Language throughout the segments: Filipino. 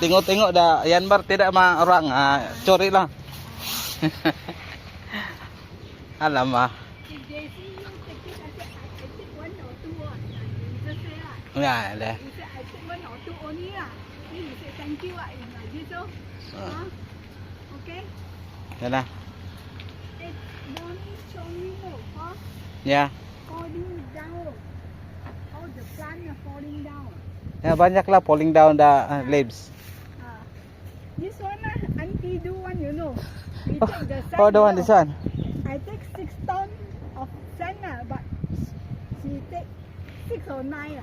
Tingo-tingo dah yan bar tidak mah orang curi lang. Alam ah. If they see you take it, I take 1 or 2 ah. You just say lah. Ya, dah. You say I take 1 or 2 only lah. Then you say thank you ah. It's like this oh. Huh? Okay? Yan na. It's morning showing oh. Huh? Ya. Falling down. All the plants are falling down. Ya banyak lah falling down the leaves. This one auntie do one, you know. We Oh, take the sand. oh, the one, you this know. one. I take 6 tons of sand but she take 6 or 9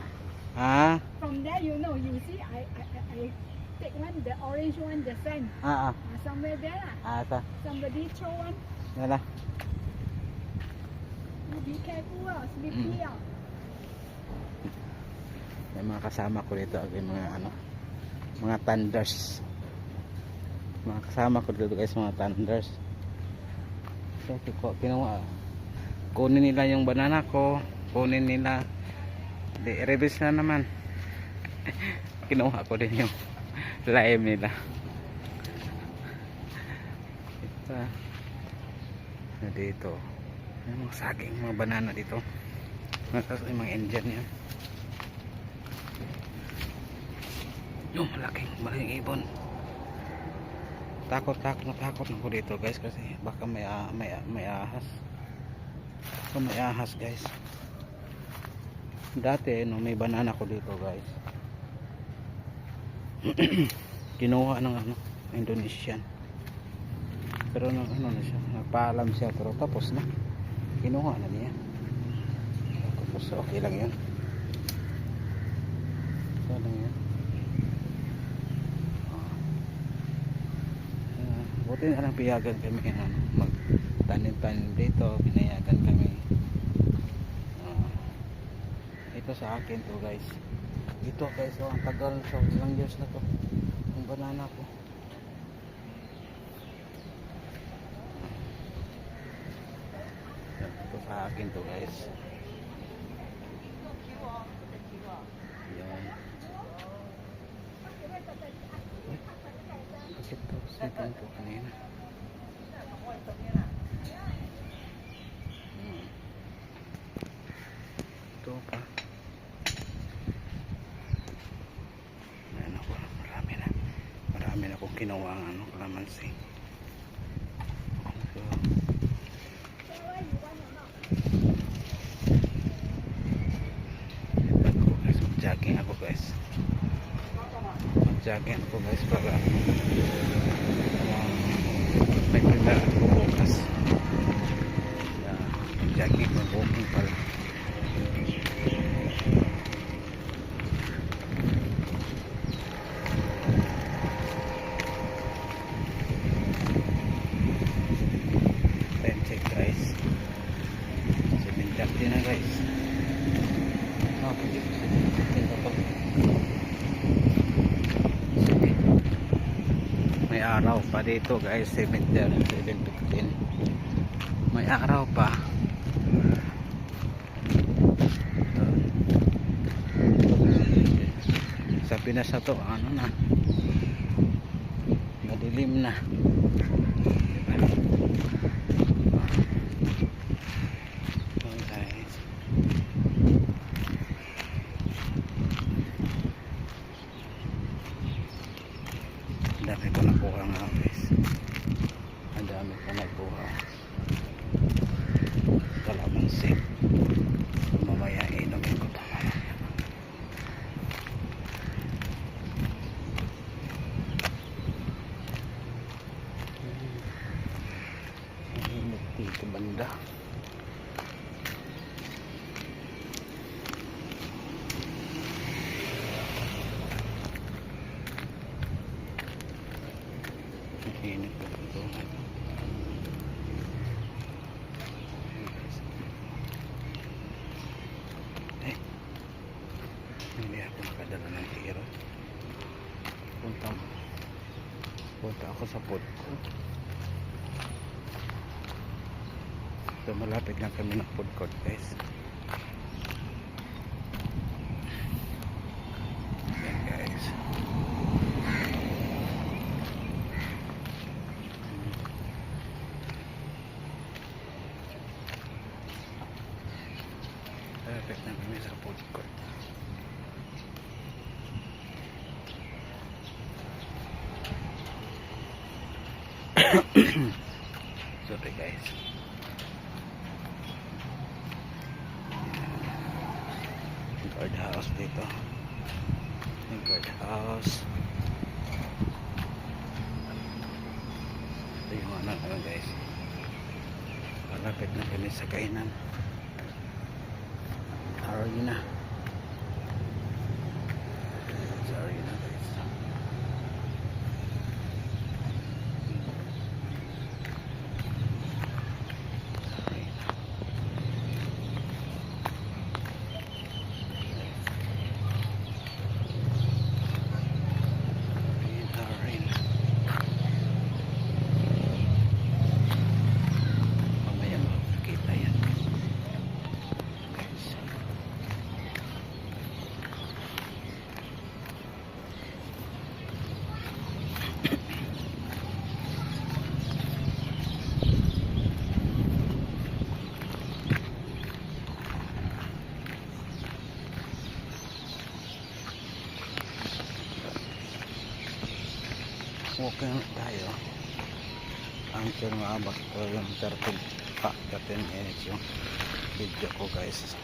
Ah, From there, you know, you see, I take one, the orange one, the sand. Somewhere there asa. Somebody throw one. Yan na. You be careful slippery May mga kasama ko dito, okay, mga thunders. Mga kasama ko dito guys, mga thunders. So, kinuha. Kunin nila yung banana ko, kunin nila. Reverse na naman. Kinuha ko din yung lime nila. Ito. Na dito. Yung mga saging, mga banana dito. Mga Indian yan. Yung malaking ibon. Takot ako dito guys kasi baka may ahas. So may ahas guys. Dati no may banana ko dito guys. Kinuha ng Indonesian. Pero ano na siya, nagpaalam siya pero tapos na. Kinuha na niya. Tapos okay lang 'yan. So lang 'yan. Buti na lang piyagan kami magtanim-tanim dito, binayagan kami. Ito sa akin to guys. Ito guys, ang tagal, so ilang years na to yung banana ko. Ito sa akin to guys. Yan. Ito, sitin ko kanina. Ito pa. Ayan ako, marami na akong kinuha ng kalamansi. So, jogging ako guys. Jogging ako guys para may prepare ako bukas. Jogging, mag-walking pala. Time check guys. 7:30 na guys. May araw pa dito guys, 7:15. May araw pa. Sa Pinas na to, ano na, madilim na. Ang dami ko nakuha nga guys. Ang dami ko nakuha kalamansi. Mamaya inumin ko ito mamaya. Ang init dito banda. Init po ito. Hindi ako nakadala ng tira. Punta ako sa pod ko. So malapit lang kami ng food court guys. Yan guys. Malapit na kami sa food court. Sorry guys. Guardhouse dito. Yung guardhouse. Ito yung ano guys. Malapit na kami sa kainan. Sorry na. Sorry na guys. Sorry na. Sorry na. Mamaya makikita yan. Guys. Walking tayo until maabot ko yung 30 minutes yung video ko guys,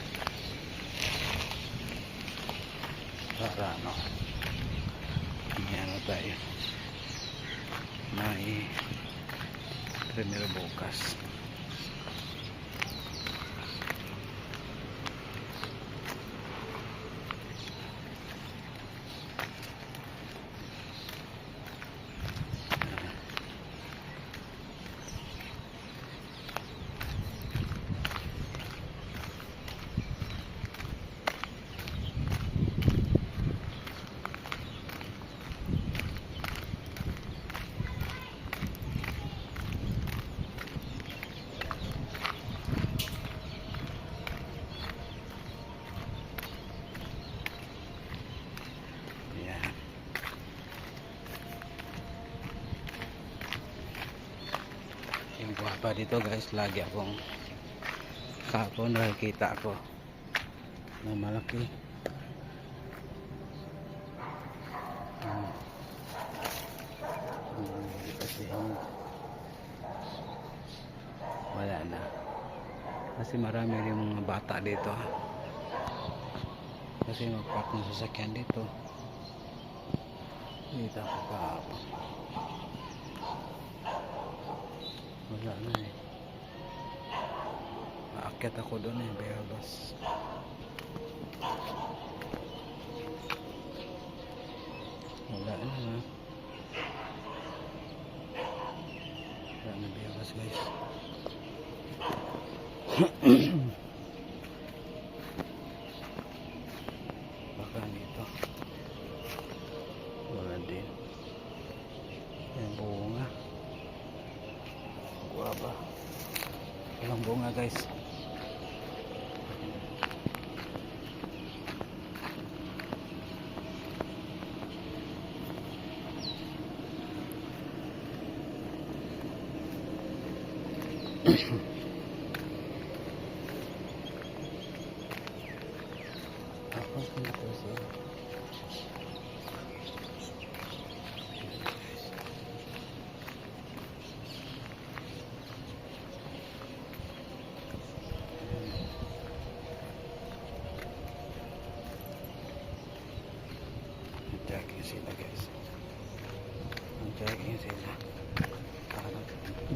para ano may ano tayo, may premiere bukas. Yung guwapa dito guys, lagi akong kahapon nakikita ako na malaki. Kasi wala na, kasi marami rin mga bata dito, kasi magpark ng sasakyan dito ako kahapon. Wala na eh. Aakyat ako doon eh, Bayabas. Wala na ha. Wala na Bayabas guys. Baka dito. Wala din. Yung bunga. Guaba. Walang bunga guys. Ako dito siya. Jogging sila guys. Jogging sila. Parang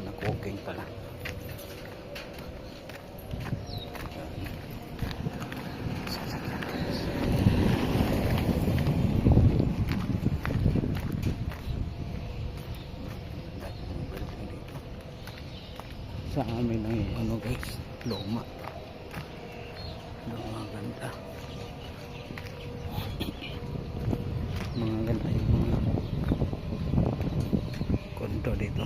nag-walking pala. Sa amin ang ano guys, luma ganda, mga ganda yung mga kondo dito.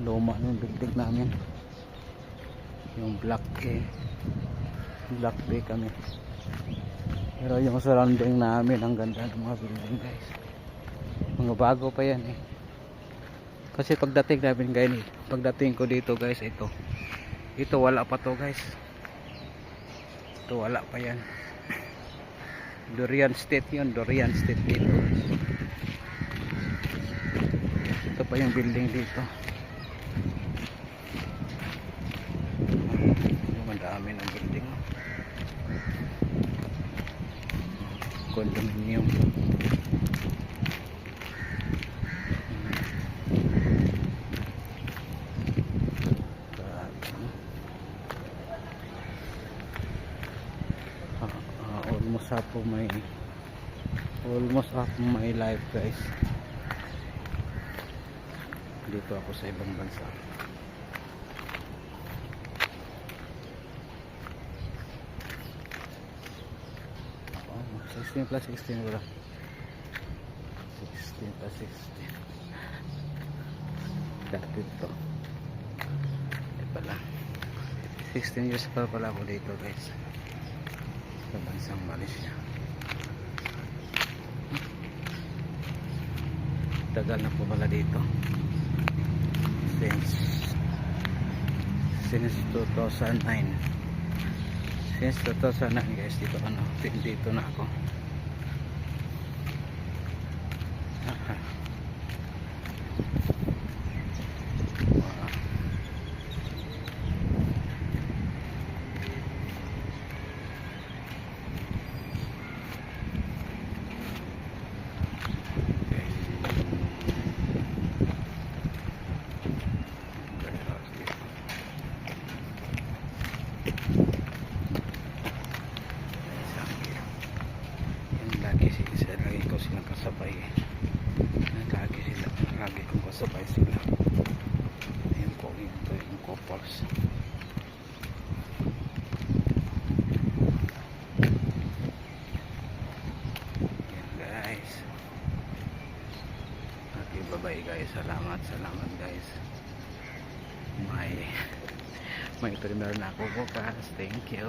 luma ng building namin. Yung Block A. Block B kami. Pero yung surrounding namin, ang ganda ng mga building guys. Mga bago pa yan eh. Kasi pagdating namin guys, pagdating ko dito guys, ito wala pa to guys. Ito wala pa yan. Durian State yun, Durian State dito. Ito pa yung building dito. Madami ng building. Condominium. Almost up my life guys. Dito ako sa ibang bansa. Oh, 16 plus 16 wala. 16 plus 16. Dati ito. Hindi pala. 16 years pa pala ako dito guys. Sa bansang Malaysia. Tagal na po pala dito. Since 2009. Since 2009 guys, dito na ako. Lagi ko silang kasabay lagi kong kasabay sila. Ayun po, ito yung couples. Yan guys. Okay, bye bye guys. Salamat guys. May terminal na ako bukas. Thank you.